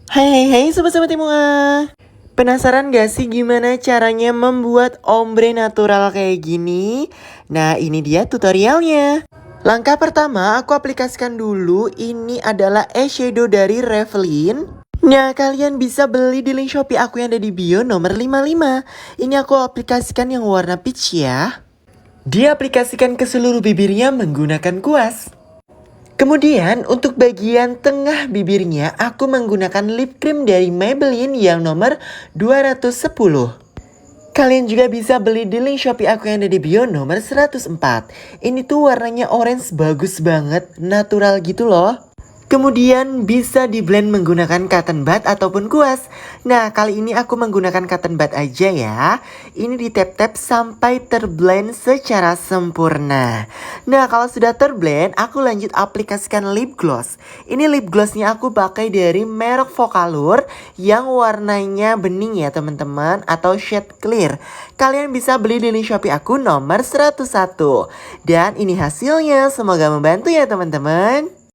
Hai sobat-sobat Timua. Penasaran gak sih gimana caranya membuat ombre natural kayak gini? Nah ini dia tutorialnya. Langkah pertama aku aplikasikan dulu, ini adalah eyeshadow dari Revlin. Nah kalian bisa beli di link Shopee aku yang ada di bio nomor 55. Ini aku aplikasikan yang warna peach ya. Diaplikasikan ke seluruh bibirnya menggunakan kuas. Kemudian untuk bagian tengah bibirnya aku menggunakan lip cream dari Maybelline yang nomor 210. Kalian juga bisa beli di link Shopee aku yang ada di bio nomor 104. Ini tuh warnanya orange bagus banget, natural gitu loh. Kemudian bisa di blend menggunakan cotton bud ataupun kuas. Nah kali ini aku menggunakan cotton bud aja ya. Ini di tap-tap sampai terblend secara sempurna. Nah kalau sudah terblend aku lanjut aplikasikan lip gloss. Ini lip glossnya aku pakai dari merek Vocalour yang warnanya bening ya teman-teman, atau shade clear. Kalian bisa beli di link Shopee aku nomor 101. Dan ini hasilnya, semoga membantu ya teman-teman.